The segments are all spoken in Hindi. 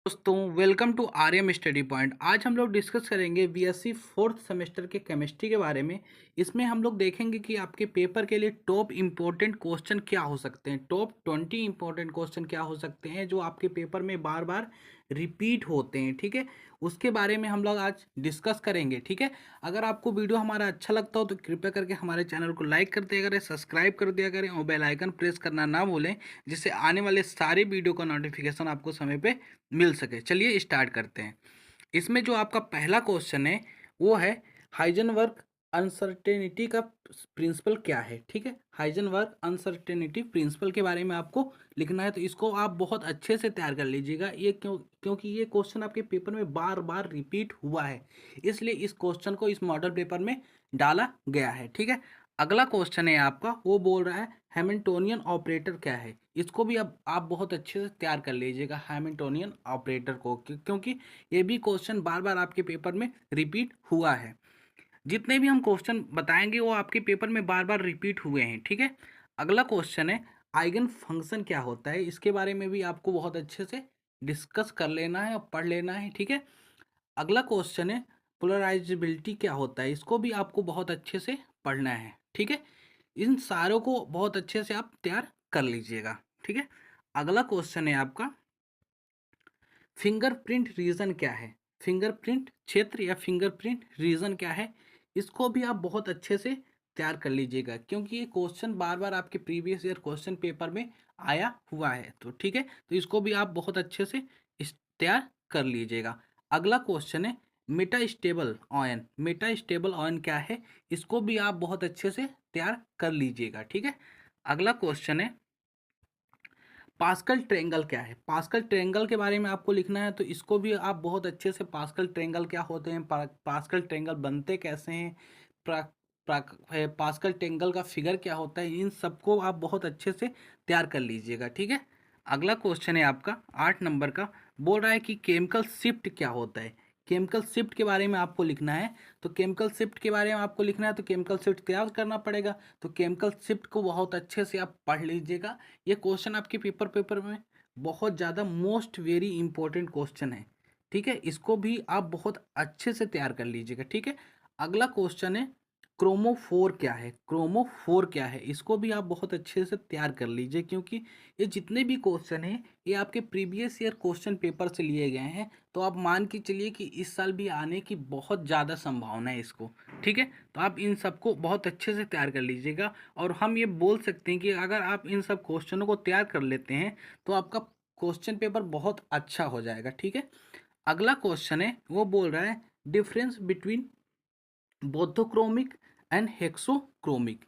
दोस्तों, welcome to Aryam study point. आज हम लोग डिस्कस करेंगे बीएससी फोर्थ सेमेस्टर के केमिस्ट्री के बारे में। इसमें हम लोग देखेंगे कि आपके पेपर के लिए टॉप इम्पोर्टेंट क्वेश्चन क्या हो सकते हैं, टॉप 20 इम्पोर्टेंट क्वेश्चन क्या हो सकते हैं जो आपके पेपर में बार बार रिपीट होते हैं। ठीक है, उसके बारे में हम लोग आज डिस्कस करेंगे। ठीक है, अगर आपको वीडियो हमारा अच्छा लगता हो तो कृपया करके हमारे चैनल को लाइक कर दिया करें, सब्सक्राइब कर दिया करें और बेल आइकन प्रेस करना ना भूलें, जिससे आने वाले सारे वीडियो का नोटिफिकेशन आपको समय पे मिल सके। चलिए स्टार्ट करते हैं। इसमें जो आपका पहला क्वेश्चन है वो है हाइजेनबर्ग अनसर्टेनिटी का प्रिंसिपल क्या है। ठीक है, हाइजेनबर्ग अनसर्टेनिटी प्रिंसिपल के बारे में आपको लिखना है, तो इसको आप बहुत अच्छे से तैयार कर लीजिएगा। ये क्योंकि ये क्वेश्चन आपके पेपर में बार बार रिपीट हुआ है, इसलिए इस क्वेश्चन को इस मॉडल पेपर में डाला गया है। ठीक है, अगला क्वेश्चन है आपका, वो बोल रहा है हैमिल्टोनियन ऑपरेटर क्या है। इसको भी अब आप बहुत अच्छे से तैयार कर लीजिएगा हैमिल्टोनियन ऑपरेटर को, क्योंकि ये भी क्वेश्चन बार बार आपके पेपर में रिपीट हुआ है। जितने भी हम क्वेश्चन बताएंगे वो आपके पेपर में बार बार रिपीट हुए हैं। ठीक है, अगला क्वेश्चन है आइगन फंक्शन क्या होता है। इसके बारे में भी आपको बहुत अच्छे से डिस्कस कर लेना है और पढ़ लेना है। ठीक है, अगला क्वेश्चन है पोलराइजेबिलिटी क्या होता है। इसको भी आपको बहुत अच्छे से पढ़ना है। ठीक है, इन सारों को बहुत अच्छे से आप तैयार कर लीजिएगा। ठीक है, अगला क्वेश्चन है आपका फिंगरप्रिंट रीजन क्या है। फिंगरप्रिंट क्षेत्र या फिंगरप्रिंट रीजन क्या है, इसको भी आप बहुत अच्छे से तैयार कर लीजिएगा, क्योंकि ये क्वेश्चन बार बार आपके प्रीवियस ईयर क्वेश्चन पेपर में आया हुआ है। तो ठीक है, तो इसको भी आप बहुत अच्छे से तैयार कर लीजिएगा। अगला क्वेश्चन है Meta stable ion. Meta stable ion क्या है, इसको भी आप बहुत अच्छे से तैयार कर लीजिएगा। ठीक है, अगला क्वेश्चन है पास्कल ट्रेंगल क्या है। पास्कल ट्रेंगल के बारे में आपको लिखना है, तो इसको भी आप बहुत अच्छे से पास्कल ट्रेंगल क्या होते हैं, पास्कल ट्रेंगल बनते कैसे हैं, पास्कल ट्रेंगल का फिगर क्या होता है, इन सबको आप बहुत अच्छे से तैयार कर लीजिएगा। ठीक है, अगला क्वेश्चन है आपका 8 नंबर का, बोल रहा है कि केमिकल शिफ्ट क्या होता है। केमिकल शिफ्ट के बारे में आपको लिखना है, तो केमिकल शिफ्ट के बारे में आपको लिखना है, तो केमिकल शिफ्ट तैयार करना पड़ेगा। तो केमिकल शिफ्ट को बहुत अच्छे से आप पढ़ लीजिएगा। ये क्वेश्चन आपके पेपर में बहुत ज़्यादा मोस्ट वेरी इंपॉर्टेंट क्वेश्चन है। ठीक है, इसको भी आप बहुत अच्छे से तैयार कर लीजिएगा। ठीक है, अगला क्वेश्चन है क्रोमोफोर क्या है। क्रोमोफोर क्या है, इसको भी आप बहुत अच्छे से तैयार कर लीजिए, क्योंकि ये जितने भी क्वेश्चन हैं ये आपके प्रीवियस ईयर क्वेश्चन पेपर से लिए गए हैं। तो आप मान के चलिए कि इस साल भी आने की बहुत ज़्यादा संभावना है इसको। ठीक है, तो आप इन सबको बहुत अच्छे से तैयार कर लीजिएगा, और हम ये बोल सकते हैं कि अगर आप इन सब क्वेश्चनों को तैयार कर लेते हैं तो आपका क्वेश्चन पेपर बहुत अच्छा हो जाएगा। ठीक है, अगला क्वेश्चन है वो बोल रहा है डिफरेंस बिटवीन बोथोक्रोमिक एंड हेक्सोक्रोमिक।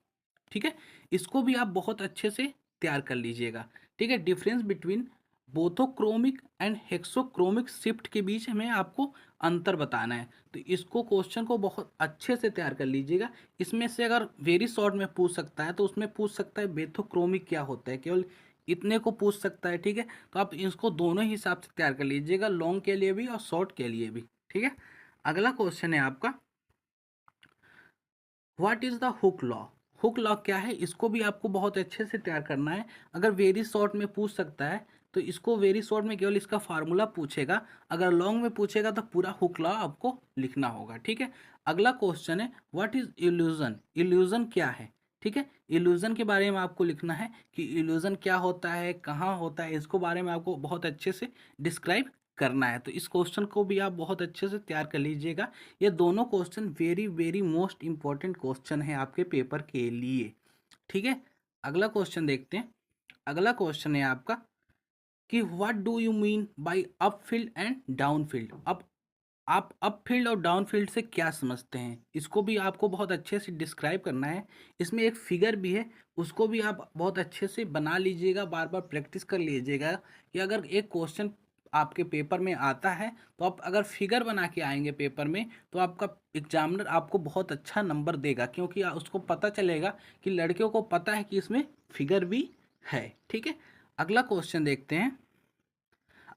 ठीक है, इसको भी आप बहुत अच्छे से तैयार कर लीजिएगा। ठीक है, डिफरेंस बिटवीन बोथोक्रोमिक एंड हेक्सोक्रोमिक शिफ्ट के बीच में आपको अंतर बताना है, तो इसको क्वेश्चन को बहुत अच्छे से तैयार कर लीजिएगा। इसमें से अगर वेरी शॉर्ट में पूछ सकता है तो उसमें पूछ सकता है बेथोक्रोमिक क्या होता है, केवल इतने को पूछ सकता है। ठीक है, तो आप इसको दोनों ही हिसाब से तैयार कर लीजिएगा, लॉन्ग के लिए भी और शॉर्ट के लिए भी। ठीक है, अगला क्वेश्चन है आपका what is the Hooke law. Hooke law क्या है, इसको भी आपको बहुत अच्छे से तैयार करना है। अगर वेरी शॉर्ट में पूछ सकता है तो इसको वेरी शॉर्ट में केवल इसका फार्मूला पूछेगा, अगर लॉन्ग में पूछेगा तो पूरा हुक लॉ आपको लिखना होगा। ठीक है, अगला क्वेश्चन है व्हाट इज इल्यूजन। इल्यूजन क्या है। ठीक है, इल्यूजन के बारे में आपको लिखना है कि इल्यूजन क्या होता है, कहाँ होता है, इसको बारे में आपको बहुत अच्छे से डिस्क्राइब करना है। तो इस क्वेश्चन को भी आप बहुत अच्छे से तैयार कर लीजिएगा। ये दोनों question very very most important question है आपके पेपर के लिए। ठीक है, अगला क्वेश्चन देखते हैं। अगला क्वेश्चन है आपका कि what do you mean by up field and down field. अब आप अप फील्ड और डाउन फील्ड से क्या समझते हैं, इसको भी आपको बहुत अच्छे से डिस्क्राइब करना है। इसमें एक फिगर भी है, उसको भी आप बहुत अच्छे से बना लीजिएगा, बार बार प्रैक्टिस कर लीजिएगा कि अगर एक क्वेश्चन आपके पेपर में आता है तो आप अगर फिगर बना के आएंगे पेपर में तो आपका एग्जामिनर आपको बहुत अच्छा नंबर देगा, क्योंकि उसको पता चलेगा कि लड़कियों को पता है कि इसमें फिगर भी है। ठीक है, अगला क्वेश्चन देखते हैं।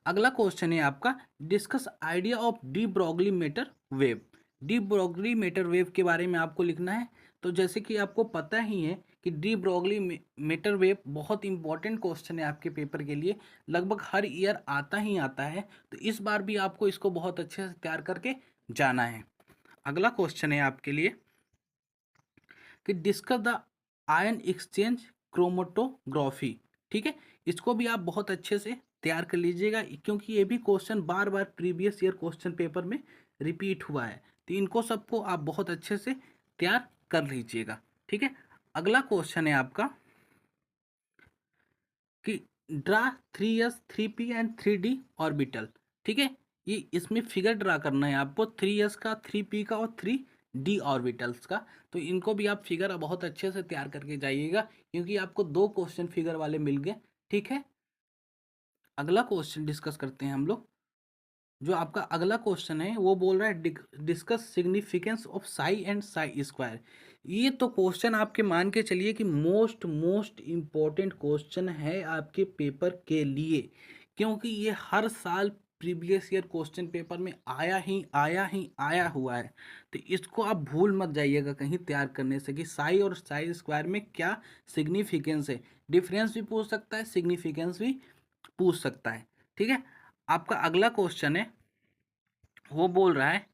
अगला क्वेश्चन है आपका discuss idea of de Broglie matter wave. De Broglie matter wave के बारे में आपको लिखना है। तो जैसे कि आपको पता ही है कि डी ब्रोगली मीटर वेव बहुत इंपॉर्टेंट क्वेश्चन है आपके पेपर के लिए, लगभग हर ईयर आता ही आता है, तो इस बार भी आपको इसको बहुत अच्छे से तैयार करके जाना है। अगला क्वेश्चन है आपके लिए कि discuss the ion exchange chromatography. ठीक है, इसको भी आप बहुत अच्छे से तैयार कर लीजिएगा, क्योंकि ये भी क्वेश्चन बार बार प्रीवियस ईयर क्वेश्चन पेपर में रिपीट हुआ है, तो इनको सबको आप बहुत अच्छे से तैयार कर लीजिएगा। ठीक है, अगला क्वेश्चन है आपका कि draw 3s 3p and 3d orbital. ठीक है, ये इसमें फिगर ड्रा करना है आपको 3s का, 3p का और 3d ऑर्बिटल्स का, तो इनको भी आप फिगर बहुत अच्छे से तैयार करके जाइएगा, क्योंकि आपको 2 क्वेश्चन फिगर वाले मिल गए। ठीक है, अगला क्वेश्चन डिस्कस करते हैं हम लोग। जो आपका अगला क्वेश्चन है वो बोल रहा है discuss significance of Sai and Sai square. ये तो क्वेश्चन आपके मान के चलिए कि मोस्ट मोस्ट इम्पोर्टेंट क्वेश्चन है आपके पेपर के लिए, क्योंकि ये हर साल प्रीवियस ईयर क्वेश्चन पेपर में आया हुआ है। तो इसको आप भूल मत जाइएगा कहीं तैयार करने से कि साई और साई स्क्वायर में क्या सिग्निफिकेंस है। डिफरेंस भी पूछ सकता है, सिग्निफिकेंस भी पूछ सकता है। ठीक है, आपका अगला क्वेश्चन है वो बोल रहा है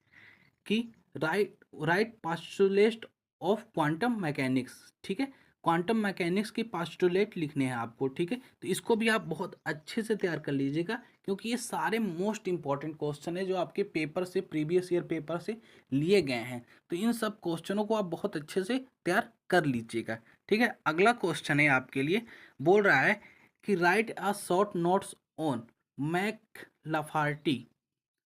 कि right right postulate of quantum mechanics. ठीक है, क्वांटम मैकेनिक्स की पास्टुलेट लिखने हैं आपको। ठीक है, तो इसको भी आप बहुत अच्छे से तैयार कर लीजिएगा, क्योंकि ये सारे मोस्ट इंपॉर्टेंट क्वेश्चन है जो आपके पेपर से, प्रीवियस ईयर पेपर से लिए गए हैं, तो इन सब क्वेश्चनों को आप बहुत अच्छे से तैयार कर लीजिएगा। ठीक है, अगला क्वेश्चन है आपके लिए, बोल रहा है कि write a short notes on McLafferty.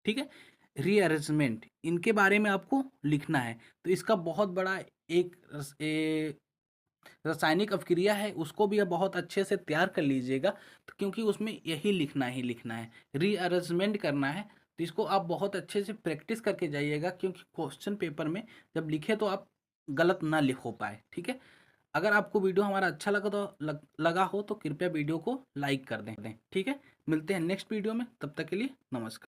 ठीक है, रीअरेंजमेंट, इनके बारे में आपको लिखना है, तो इसका बहुत बड़ा एक रासायनिक अभिक्रिया है, उसको भी आप बहुत अच्छे से तैयार कर लीजिएगा, तो क्योंकि उसमें यही लिखना है, रीअरेंजमेंट करना है, तो इसको आप बहुत अच्छे से प्रैक्टिस करके जाइएगा, क्योंकि क्वेश्चन पेपर में जब लिखे तो आप गलत ना लिख हो पाए। ठीक है, अगर आपको वीडियो हमारा अच्छा लगा तो लगा हो तो कृपया वीडियो को लाइक कर दें। ठीक है, मिलते हैं नेक्स्ट वीडियो में, तब तक के लिए नमस्कार।